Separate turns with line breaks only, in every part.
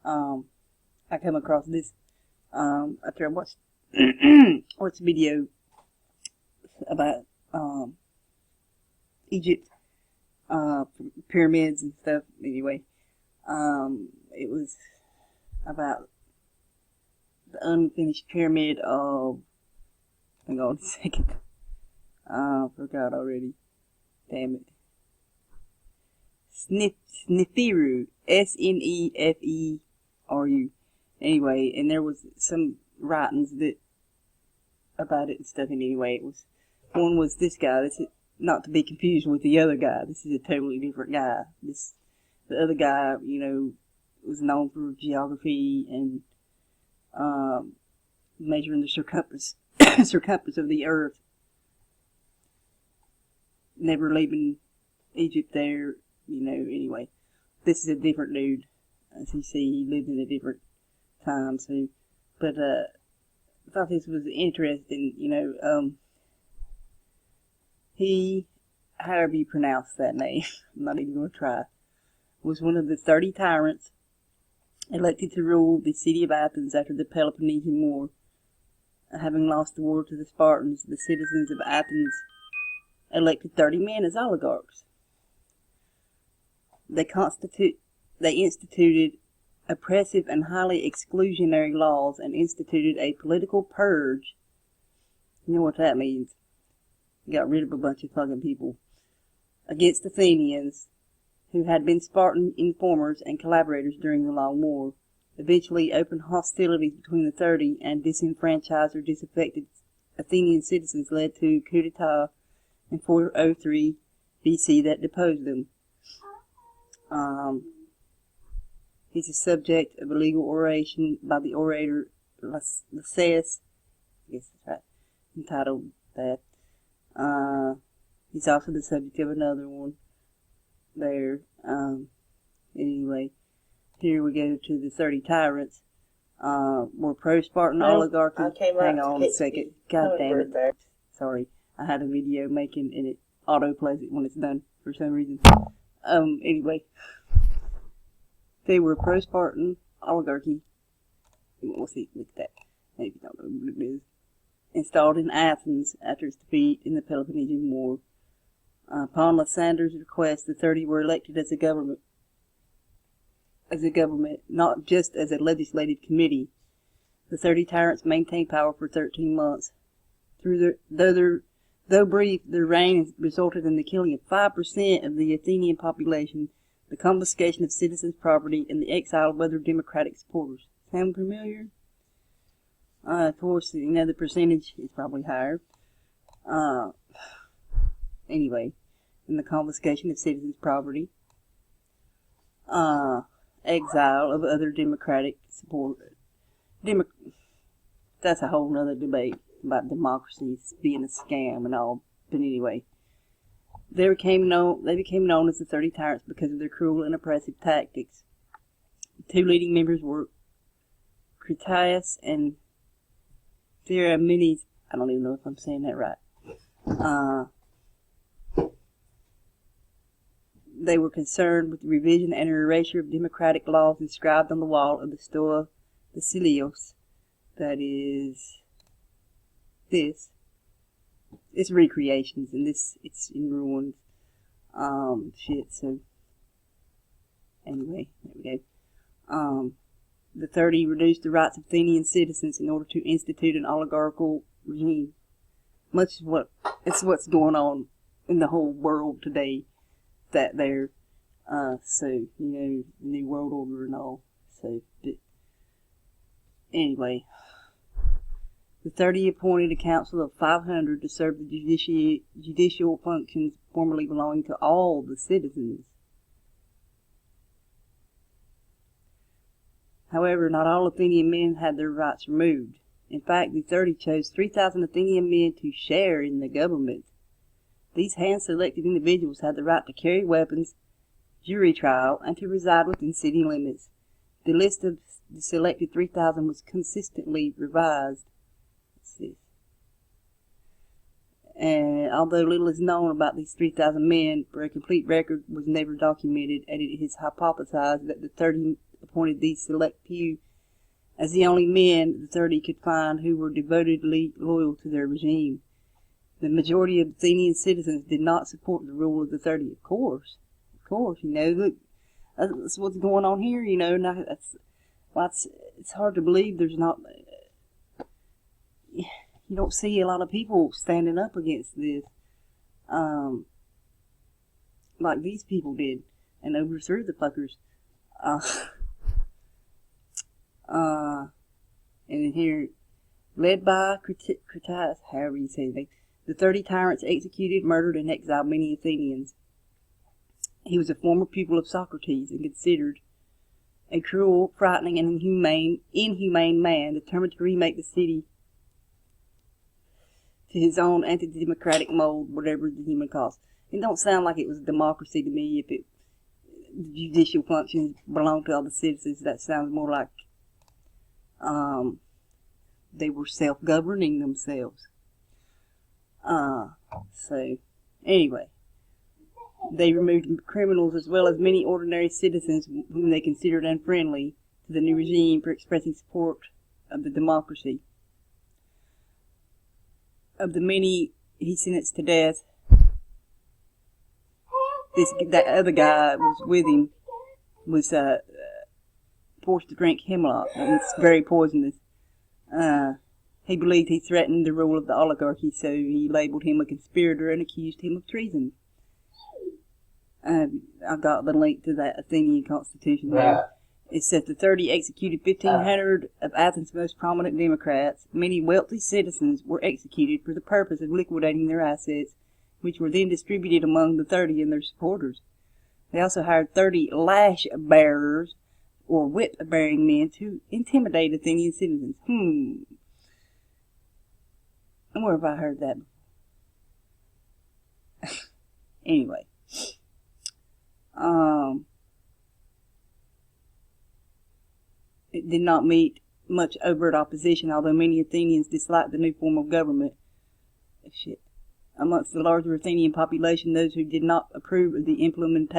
I come across this after I watched watched a video about Egypt, pyramids and stuff. Anyway, it was about the unfinished pyramid of. Hang on a second. Forgot already. Damn it. Sneferu. Sneferu. Anyway, and there was some writings that about it and stuff. And anyway, one was this guy. This is not to be confused with the other guy. This is a totally different guy. The other guy, was known for geography and measuring the circumference of the earth. Never leaving Egypt there, anyway. This is a different dude. As you see, he lived in a different time, so, but, I thought this was interesting, he, however you pronounce that name, I'm not even going to try, was one of the 30 tyrants elected to rule the city of Athens after the Peloponnesian War. Having lost the war to the Spartans, the citizens of Athens elected 30 men as oligarchs. They instituted oppressive and highly exclusionary laws and instituted a political purge. You know what that means? Got rid of a bunch of fucking people. Against Athenians, who had been Spartan informers and collaborators during the Long War. Eventually, open hostilities between the 30 and disenfranchised or disaffected Athenian citizens led to a coup d'etat in 403 BC that deposed them. He's a subject of a legal oration by the orator Lysias, I guess that's right, entitled that. He's also the subject of another one there. Anyway, here we go to the 30 tyrants. More pro-Spartan oligarchy. Hang on a second. God damn it. Sorry. I had a video making and it auto-plays it when it's done for some reason. Anyway. They were pro-Spartan oligarchy. We'll see. Look at that. Maybe you don't know what it is. Installed in Athens after its defeat in the Peloponnesian War. Upon Lysander's request, the 30 were elected as a government. Not just as a legislative committee. The 30 tyrants maintained power for 13 months. Though brief, their reign resulted in the killing of 5% of the Athenian population, the confiscation of citizens' property, and the exile of other democratic supporters. Sound familiar? Of course, the percentage is probably higher. Anyway, in the confiscation of citizens' property, exile of other democratic supporters. That's a whole nother debate about democracy being a scam and all. But anyway, they became known as the 30 Tyrants because of their cruel and oppressive tactics. The two leading members were Piraeus and Thrasybulus. I don't even know if I'm saying that right. They were concerned with the revision and erasure of democratic laws inscribed on the wall of the Stoa Basileios. That is this. It's recreations, and it's in ruins. So anyway, there we go. The 30 reduced the rights of Athenian citizens in order to institute an oligarchical regime. It's what's going on in the whole world today. That there, so, the New World Order and all. So, but anyway, the 30 appointed a council of 500 to serve the judicial functions formerly belonging to all the citizens. However, not all Athenian men had their rights removed. In fact, the 30 chose 3,000 Athenian men to share in the government. These hand-selected individuals had the right to carry weapons, jury trial, and to reside within city limits. The list of the selected 3,000 was consistently revised. And although little is known about these 3,000 men, for a complete record was never documented, and it is hypothesized that the 30 appointed these select few as the only men the 30 could find who were devotedly loyal to their regime. The majority of Athenian citizens did not support the rule of the 30. Of course, look, that's what's going on here, now it's hard to believe there's not, you don't see a lot of people standing up against this, like these people did, and overthrew the fuckers. And here, led by Piraeus, however you say it, the 30 tyrants executed, murdered, and exiled many Athenians. He was a former pupil of Socrates and considered a cruel, frightening, and inhumane man, determined to remake the city to his own anti-democratic mold, whatever the human cause. It don't sound like it was a democracy to me. If the judicial functions belonged to all the citizens, that sounds more like they were self-governing themselves. So, anyway, they removed criminals as well as many ordinary citizens whom they considered unfriendly to the new regime for expressing support of the democracy. Of the many he sentenced to death, that other guy was with him was forced to drink hemlock, and it's very poisonous. He believed he threatened the rule of the oligarchy, so he labeled him a conspirator and accused him of treason. I've got the link to that Athenian constitution there. It says the 30 executed 1,500 of Athens' most prominent Democrats. Many wealthy citizens were executed for the purpose of liquidating their assets, which were then distributed among the 30 and their supporters. They also hired 30 lash bearers, or whip-bearing men, to intimidate Athenian citizens. Where have I heard that before? Anyway. It did not meet much overt opposition, although many Athenians disliked the new form of government. Amongst the larger Athenian population, those who did not approve of the implemented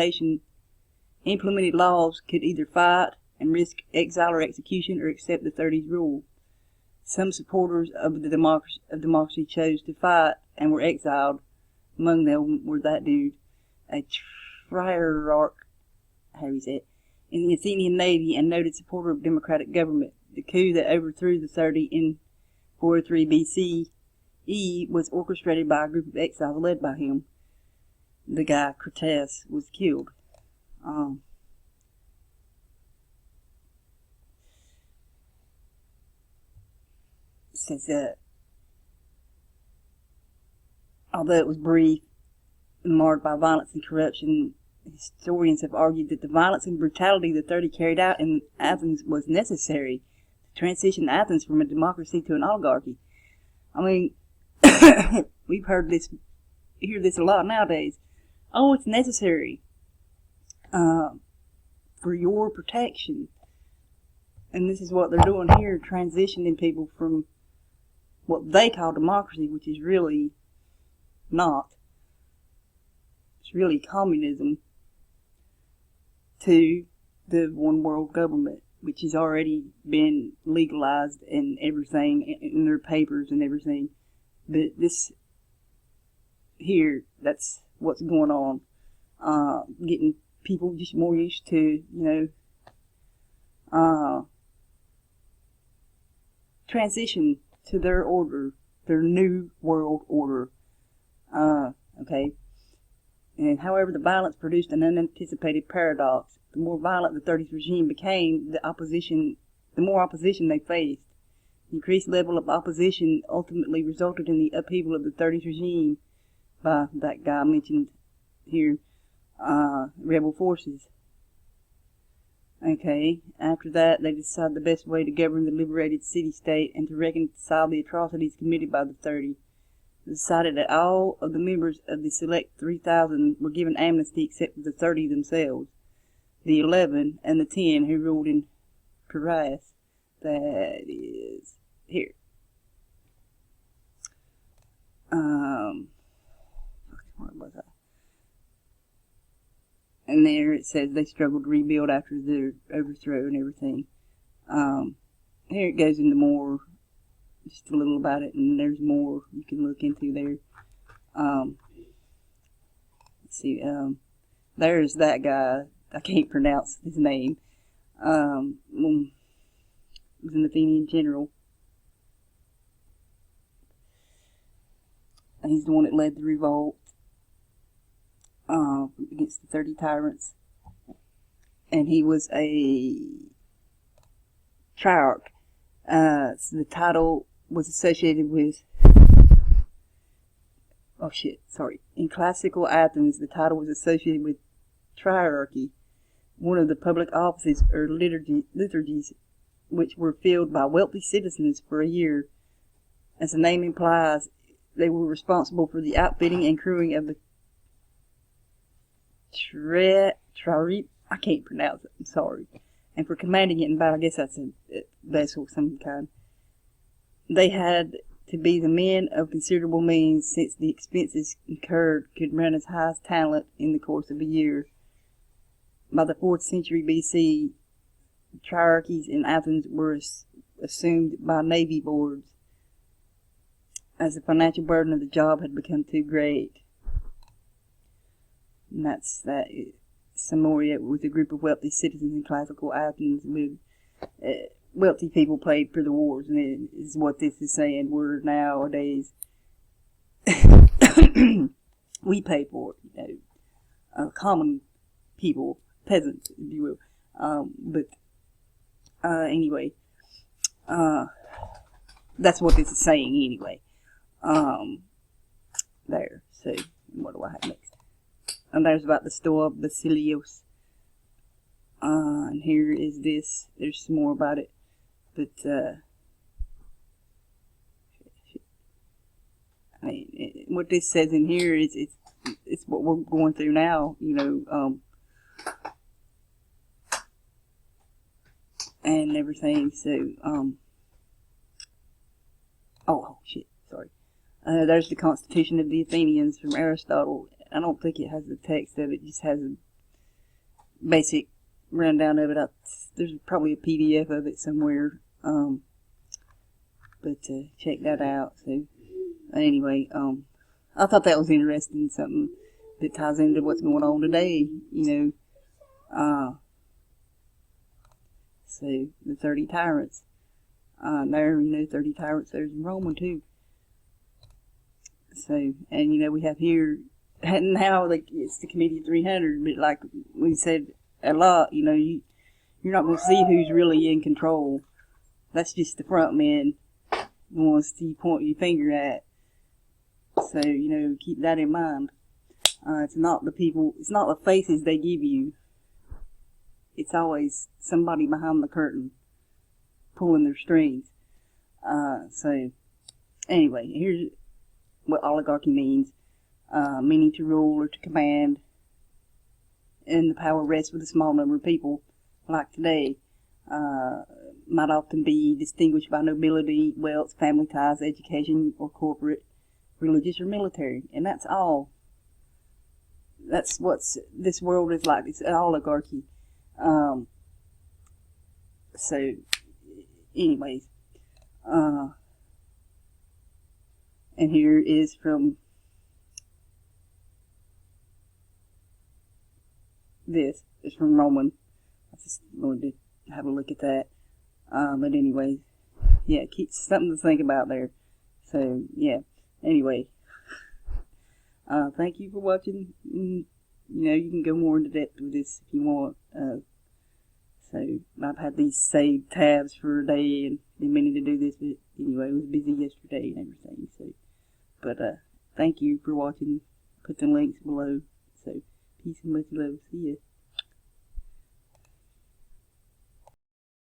laws could either fight and risk exile or execution, or accept the 30's rule. Some supporters of the democracy chose to fight and were exiled. Among them were that dude, a Trierarch, how do you say it, in the Athenian navy and noted supporter of democratic government. The coup that overthrew the 30 in 403 BCE was orchestrated by a group of exiles led by him. The guy, Piraeus, was killed. It says that although it was brief and marred by violence and corruption, historians have argued that the violence and brutality the 30 carried out in Athens was necessary to transition Athens from a democracy to an oligarchy. I mean, we've hear this a lot nowadays. Oh, it's necessary for your protection. And this is what they're doing here, transitioning people from what they call democracy, which is really not. It's really communism, to the one world government, which has already been legalized and everything in their papers and everything. But this here, that's what's going on. Getting people just more used to, transition to their order, their new world order. Okay. And however, the violence produced an unanticipated paradox. The more violent the 30s regime became, the more opposition they faced. The increased level of opposition ultimately resulted in the upheaval of the 30s regime by that guy mentioned here, rebel forces. Okay, after that, they decided the best way to govern the liberated city-state and to reconcile the atrocities committed by the 30. Decided that all of the members of the select 3,000 were given amnesty except for the 30 themselves, the 11 and the 10 who ruled in Piraeus. That is here. Where was I? And there it says they struggled to rebuild after their overthrow and everything. Here it goes into more, just a little about it, and there's more you can look into there. Let's see, there's that guy. I can't pronounce his name. He was an Athenian general. And he's the one that led the revolt against the 30 tyrants. And he was a Trierarch. So the title was associated with... Oh shit, sorry. In classical Athens, the title was associated with Trierarchy, one of the public offices or liturgies which were filled by wealthy citizens for a year. As the name implies, they were responsible for the outfitting and crewing of the I can't pronounce it, I'm sorry. And for commanding it in battle, I guess that's a vessel of some kind. They had to be the men of considerable means, since the expenses incurred could run as high as talent in the course of a year. By the 4th century BC, trierarchies in Athens were assumed by navy boards, as the financial burden of the job had become too great. And that's that. Symmoria was a group of wealthy citizens in classical Athens with wealthy people paid for the wars, and it is what this is saying. We're nowadays we pay for it, common people, peasants, if you will. But anyway, that's what this is saying anyway. There. So what do I have next? And there's about the Stoa Basileios. And here is this. There's some more about it. But, I mean, what this says in here is, it's what we're going through now, you know, and everything. So, oh shit, sorry. There's the Constitution of the Athenians from Aristotle. I don't think it has the text of it. It just has a basic rundown of it. There's probably a PDF of it somewhere. But check that out. So anyway, I thought that was interesting. Something that ties into what's going on today. You know. So the 30 tyrants. There, you know, 30 tyrants. There's in Roman too. So, and you know, we have here. And now, like, it's the Committee of 300, but like we said a lot, you know, you're not going to see who's really in control. That's just the front men, the ones you point your finger at. So, you know, keep that in mind. It's not the people, it's not the faces they give you. It's always somebody behind the curtain pulling their strings. So, anyway, here's what oligarchy means. Meaning to rule or to command, and the power rests with a small number of people, like today. Might often be distinguished by nobility, wealth, family ties, education, or corporate, religious, or military. And that's all. That's what this world is like. It's an oligarchy. So, anyways. And here is from this is from Roman. I just wanted to have a look at that. But anyway, yeah, keep something to think about there. So yeah. Anyway, thank you for watching. You know, you can go more into depth with this if you want. So I've had these saved tabs for a day and been meaning to do this, but anyway, I was busy yesterday and everything. So, but thank you for watching. Put the links below. So. Peace and much love. See ya.